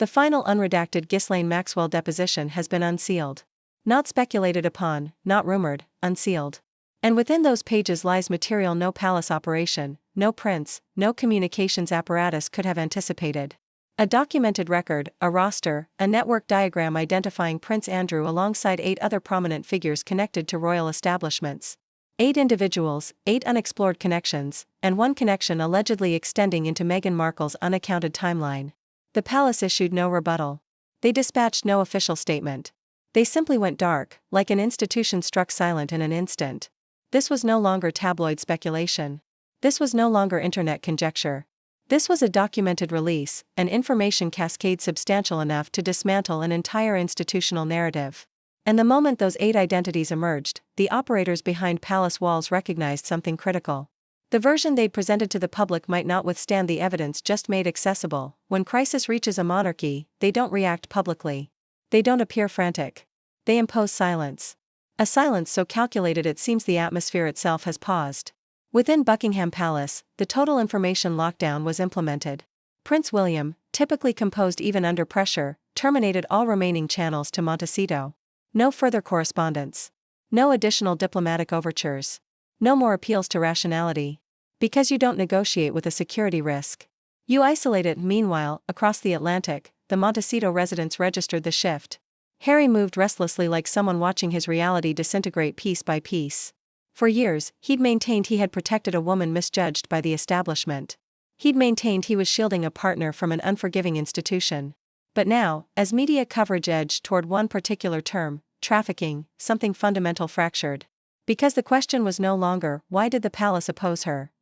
The final unredacted Ghislaine Maxwell deposition has been unsealed. Not speculated upon, not rumored, unsealed. And within those pages lies material no palace operation, no prince, no communications apparatus could have anticipated. A documented record, a roster, a network diagram identifying Prince Andrew alongside 8 other prominent figures connected to royal establishments. 8 individuals, 8 unexplored connections, and 1 connection allegedly extending into Meghan Markle's unaccounted timeline. The palace issued no rebuttal. They dispatched no official statement. They simply went dark, like an institution struck silent in an instant. This was no longer tabloid speculation. This was no longer internet conjecture. This was a documented release, an information cascade substantial enough to dismantle an entire institutional narrative. And the moment those 8 identities emerged, the operators behind palace walls recognized something critical. The version they'd presented to the public might not withstand the evidence just made accessible. When crisis reaches a monarchy, they don't react publicly. They don't appear frantic. They impose silence. A silence so calculated it seems the atmosphere itself has paused. Within Buckingham Palace, the total information lockdown was implemented. Prince William, typically composed even under pressure, terminated all remaining channels to Montecito. No further correspondence. No additional diplomatic overtures. No more appeals to rationality. Because you don't negotiate with a security risk. You isolate it. Meanwhile, across the Atlantic, the Montecito residents registered the shift. Harry moved restlessly like someone watching his reality disintegrate piece by piece. For years, he'd maintained he had protected a woman misjudged by the establishment. He'd maintained he was shielding a partner from an unforgiving institution. But now, as media coverage edged toward one particular term, trafficking, something fundamental fractured. Because the question was no longer, why did the palace oppose her?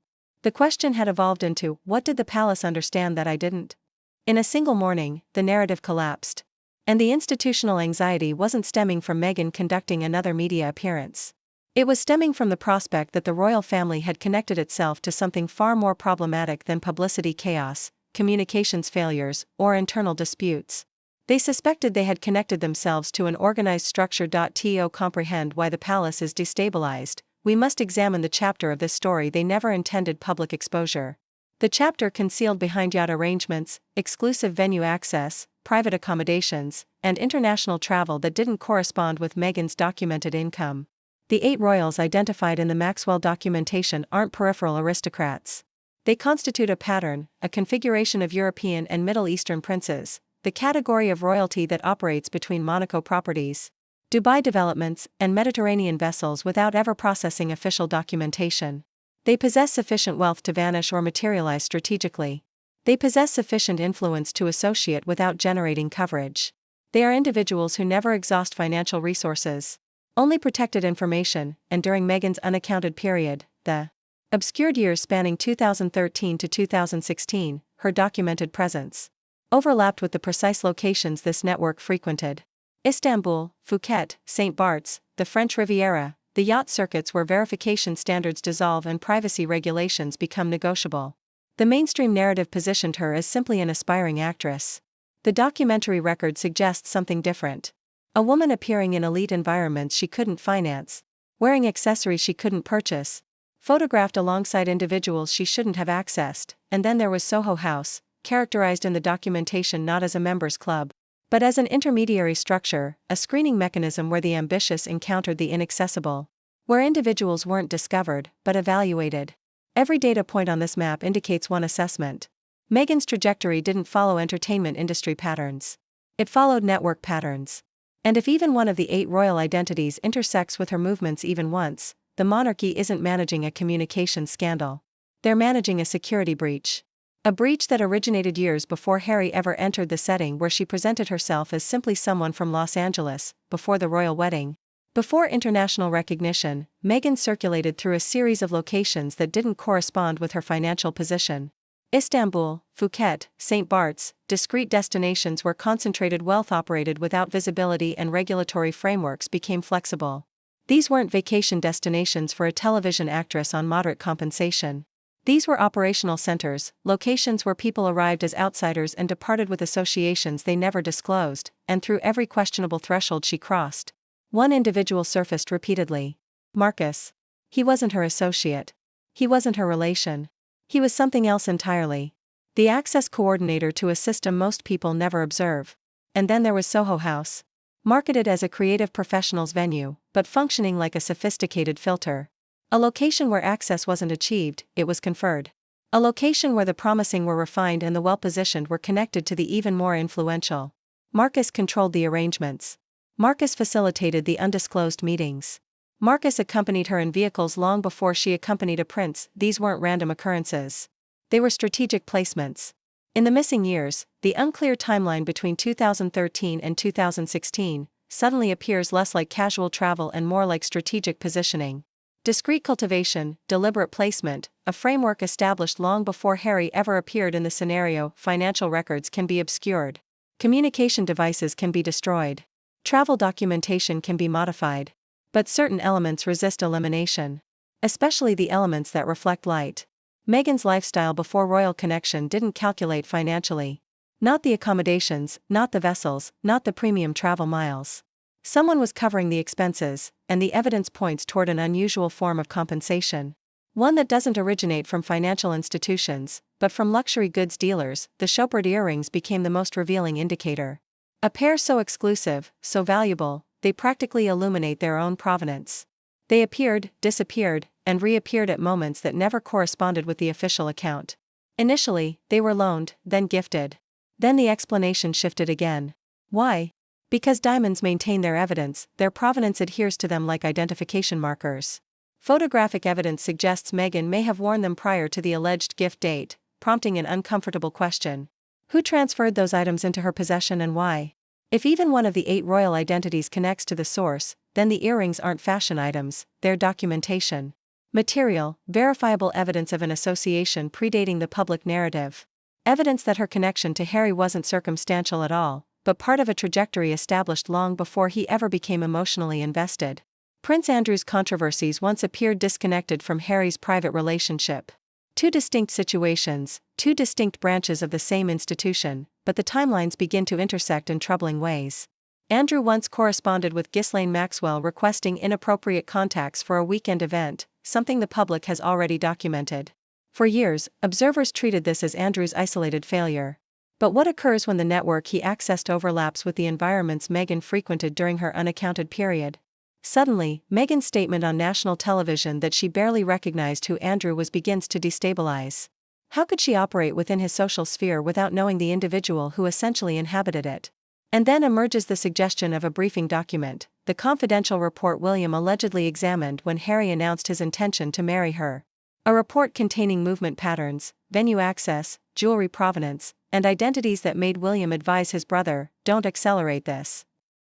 The question had evolved into, what did the palace understand that I didn't? In a single morning, the narrative collapsed. And the institutional anxiety wasn't stemming from Meghan conducting another media appearance. It was stemming from the prospect that the royal family had connected itself to something far more problematic than publicity chaos, communications failures, or internal disputes. They suspected they had connected themselves to an organized structure. To comprehend why the palace is destabilized, we must examine the chapter of this story they never intended public exposure. The chapter concealed behind yacht arrangements, exclusive venue access, private accommodations, and international travel that didn't correspond with Meghan's documented income. The 8 royals identified in the Maxwell documentation aren't peripheral aristocrats. They constitute a pattern, a configuration of European and Middle Eastern princes, the category of royalty that operates between Monaco properties, Dubai developments, and Mediterranean vessels without ever processing official documentation. They possess sufficient wealth to vanish or materialize strategically. They possess sufficient influence to associate without generating coverage. They are individuals who never exhaust financial resources. Only protected information, and during Meghan's unaccounted period, the obscured years spanning 2013 to 2016, her documented presence overlapped with the precise locations this network frequented. Istanbul, Phuket, St. Bart's, the French Riviera, the yacht circuits where verification standards dissolve and privacy regulations become negotiable. The mainstream narrative positioned her as simply an aspiring actress. The documentary record suggests something different. A woman appearing in elite environments she couldn't finance, wearing accessories she couldn't purchase, photographed alongside individuals she shouldn't have accessed, and then there was Soho House, characterized in the documentation not as a members' club, but as an intermediary structure, a screening mechanism where the ambitious encountered the inaccessible, where individuals weren't discovered, but evaluated. Every data point on this map indicates one assessment. Meghan's trajectory didn't follow entertainment industry patterns. It followed network patterns. And if even one of the 8 royal identities intersects with her movements even once, the monarchy isn't managing a communications scandal. They're managing a security breach. A breach that originated years before Harry ever entered the setting where she presented herself as simply someone from Los Angeles, before the royal wedding. Before international recognition, Meghan circulated through a series of locations that didn't correspond with her financial position. Istanbul, Phuket, St. Bart's, discrete destinations where concentrated wealth operated without visibility and regulatory frameworks became flexible. These weren't vacation destinations for a television actress on moderate compensation. These were operational centers, locations where people arrived as outsiders and departed with associations they never disclosed, and through every questionable threshold she crossed, one individual surfaced repeatedly. Marcus. He wasn't her associate. He wasn't her relation. He was something else entirely. the access coordinator to a system most people never observe. And then there was Soho House. Marketed as a creative professionals venue, but functioning like a sophisticated filter. A location where access wasn't achieved, it was conferred. A location where the promising were refined and the well-positioned were connected to the even more influential. Marcus controlled the arrangements. Marcus facilitated the undisclosed meetings. Marcus accompanied her in vehicles long before she accompanied a prince. These weren't random occurrences. They were strategic placements. In the missing years, the unclear timeline between 2013 and 2016 suddenly appears less like casual travel and more like strategic positioning. Discreet cultivation, deliberate placement, a framework established long before Harry ever appeared in the scenario. Financial records can be obscured. Communication devices can be destroyed. Travel documentation can be modified. But certain elements resist elimination. Especially the elements that reflect light. Meghan's lifestyle before royal connection didn't calculate financially. Not the accommodations, not the vessels, not the premium travel miles. Someone was covering the expenses, and the evidence points toward an unusual form of compensation. One that doesn't originate from financial institutions, but from luxury goods dealers. The Chopard earrings became the most revealing indicator. A pair so exclusive, so valuable, they practically illuminate their own provenance. They appeared, disappeared, and reappeared at moments that never corresponded with the official account. Initially, they were loaned, then gifted. Then the explanation shifted again. Why? Because diamonds maintain their evidence, their provenance adheres to them like identification markers. Photographic evidence suggests Meghan may have worn them prior to the alleged gift date, prompting an uncomfortable question. Who transferred those items into her possession and why? If even one of the 8 royal identities connects to the source, then the earrings aren't fashion items, they're documentation. Material, verifiable evidence of an association predating the public narrative. Evidence that her connection to Harry wasn't circumstantial at all, but part of a trajectory established long before he ever became emotionally invested. Prince Andrew's controversies once appeared disconnected from Harry's private relationship. 2 distinct situations, 2 distinct branches of the same institution, but the timelines begin to intersect in troubling ways. Andrew once corresponded with Ghislaine Maxwell requesting inappropriate contacts for a weekend event, something the public has already documented. For years, observers treated this as Andrew's isolated failure. But what occurs when the network he accessed overlaps with the environments Meghan frequented during her unaccounted period? Suddenly, Meghan's statement on national television that she barely recognized who Andrew was begins to destabilize. How could she operate within his social sphere without knowing the individual who essentially inhabited it? And then emerges the suggestion of a briefing document, the confidential report William allegedly examined when Harry announced his intention to marry her. A report containing movement patterns, venue access, jewelry provenance, and identities that made William advise his brother, "Don't accelerate this."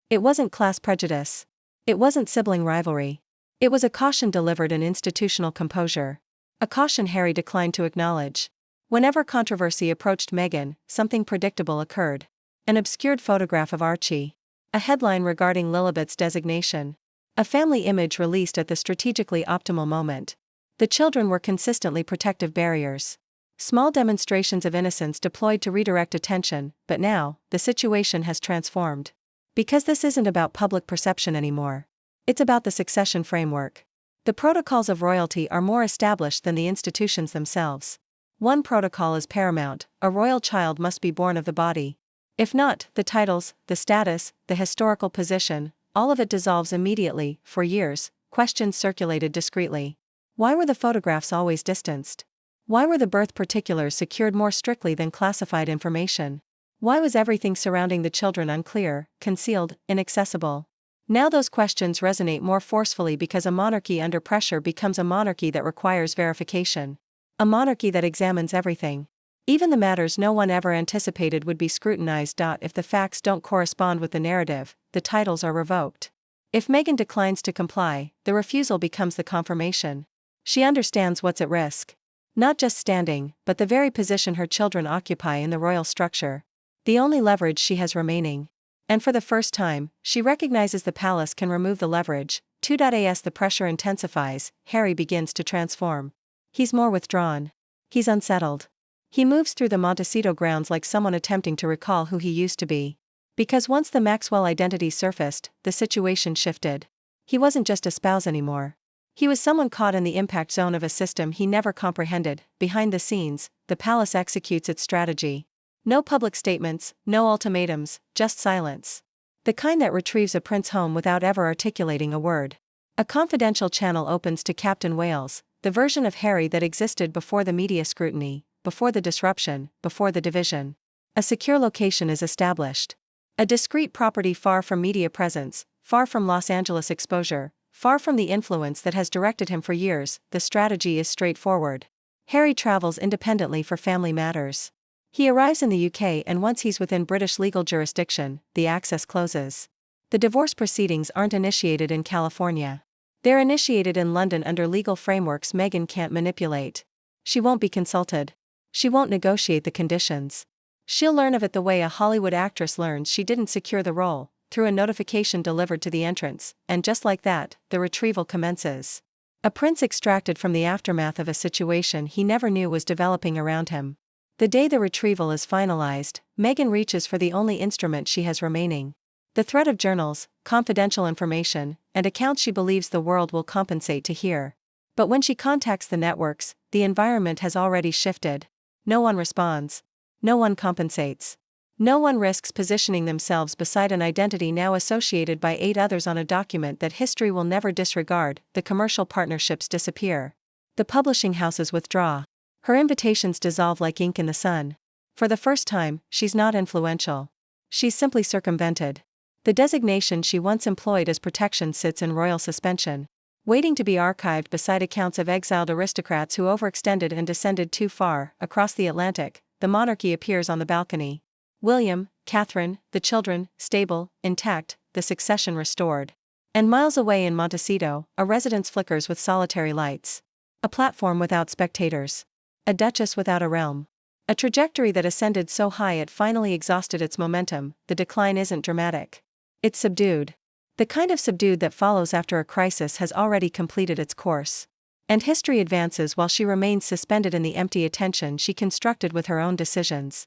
It wasn't class prejudice. It wasn't sibling rivalry. It was a caution delivered in institutional composure. A caution Harry declined to acknowledge. Whenever controversy approached Meghan, something predictable occurred. An obscured photograph of Archie. A headline regarding Lilibet's designation. A family image released at the strategically optimal moment. The children were consistently protective barriers. Small demonstrations of innocence deployed to redirect attention, but now, the situation has transformed. Because this isn't about public perception anymore. It's about the succession framework. The protocols of royalty are more established than the institutions themselves. One protocol is paramount: a royal child must be born of the body. If not, the titles, the status, the historical position, all of it dissolves immediately. For years, questions circulated discreetly. Why were the photographs always distanced? Why were the birth particulars secured more strictly than classified information? Why was everything surrounding the children unclear, concealed, inaccessible? Now those questions resonate more forcefully because a monarchy under pressure becomes a monarchy that requires verification. A monarchy that examines everything. Even the matters no one ever anticipated would be scrutinized. If the facts don't correspond with the narrative, the titles are revoked. If Meghan declines to comply, the refusal becomes the confirmation. She understands what's at risk. Not just standing, but the very position her children occupy in the royal structure. The only leverage she has remaining. And for the first time, she recognizes the palace can remove the leverage. As the pressure intensifies, Harry begins to transform. He's more withdrawn. He's unsettled. He moves through the Montecito grounds like someone attempting to recall who he used to be. Because once the Maxwell identity surfaced, the situation shifted. He wasn't just a spouse anymore. He was someone caught in the impact zone of a system he never comprehended. Behind the scenes, the palace executes its strategy. No public statements, no ultimatums, just silence. The kind that retrieves a prince home without ever articulating a word. A confidential channel opens to Captain Wales, the version of Harry that existed before the media scrutiny, before the disruption, before the division. A secure location is established. A discreet property far from media presence, far from Los Angeles exposure, far from the influence that has directed him for years. The strategy is straightforward. Harry travels independently for family matters. He arrives in the UK, and once he's within British legal jurisdiction, the access closes. The divorce proceedings aren't initiated in California. They're initiated in London under legal frameworks Meghan can't manipulate. She won't be consulted. She won't negotiate the conditions. She'll learn of it the way a Hollywood actress learns she didn't secure the role, through a notification delivered to the entrance, and just like that, the retrieval commences. A prince extracted from the aftermath of a situation he never knew was developing around him. The day the retrieval is finalized, Meghan reaches for the only instrument she has remaining. The thread of journals, confidential information, and accounts she believes the world will compensate to hear. But when she contacts the networks, the environment has already shifted. No one responds. No one compensates. No one risks positioning themselves beside an identity now associated by 8 others on a document that history will never disregard. The commercial partnerships disappear. The publishing houses withdraw. Her invitations dissolve like ink in the sun. For the first time, she's not influential. She's simply circumvented. The designation she once employed as protection sits in royal suspension, waiting to be archived beside accounts of exiled aristocrats who overextended and descended too far. Across the Atlantic, the monarchy appears on the balcony. William, Catherine, the children, stable, intact, the succession restored. And miles away in Montecito, a residence flickers with solitary lights. A platform without spectators. A duchess without a realm. A trajectory that ascended so high it finally exhausted its momentum. The decline isn't dramatic. It's subdued. The kind of subdued that follows after a crisis has already completed its course. And history advances while she remains suspended in the empty attention she constructed with her own decisions.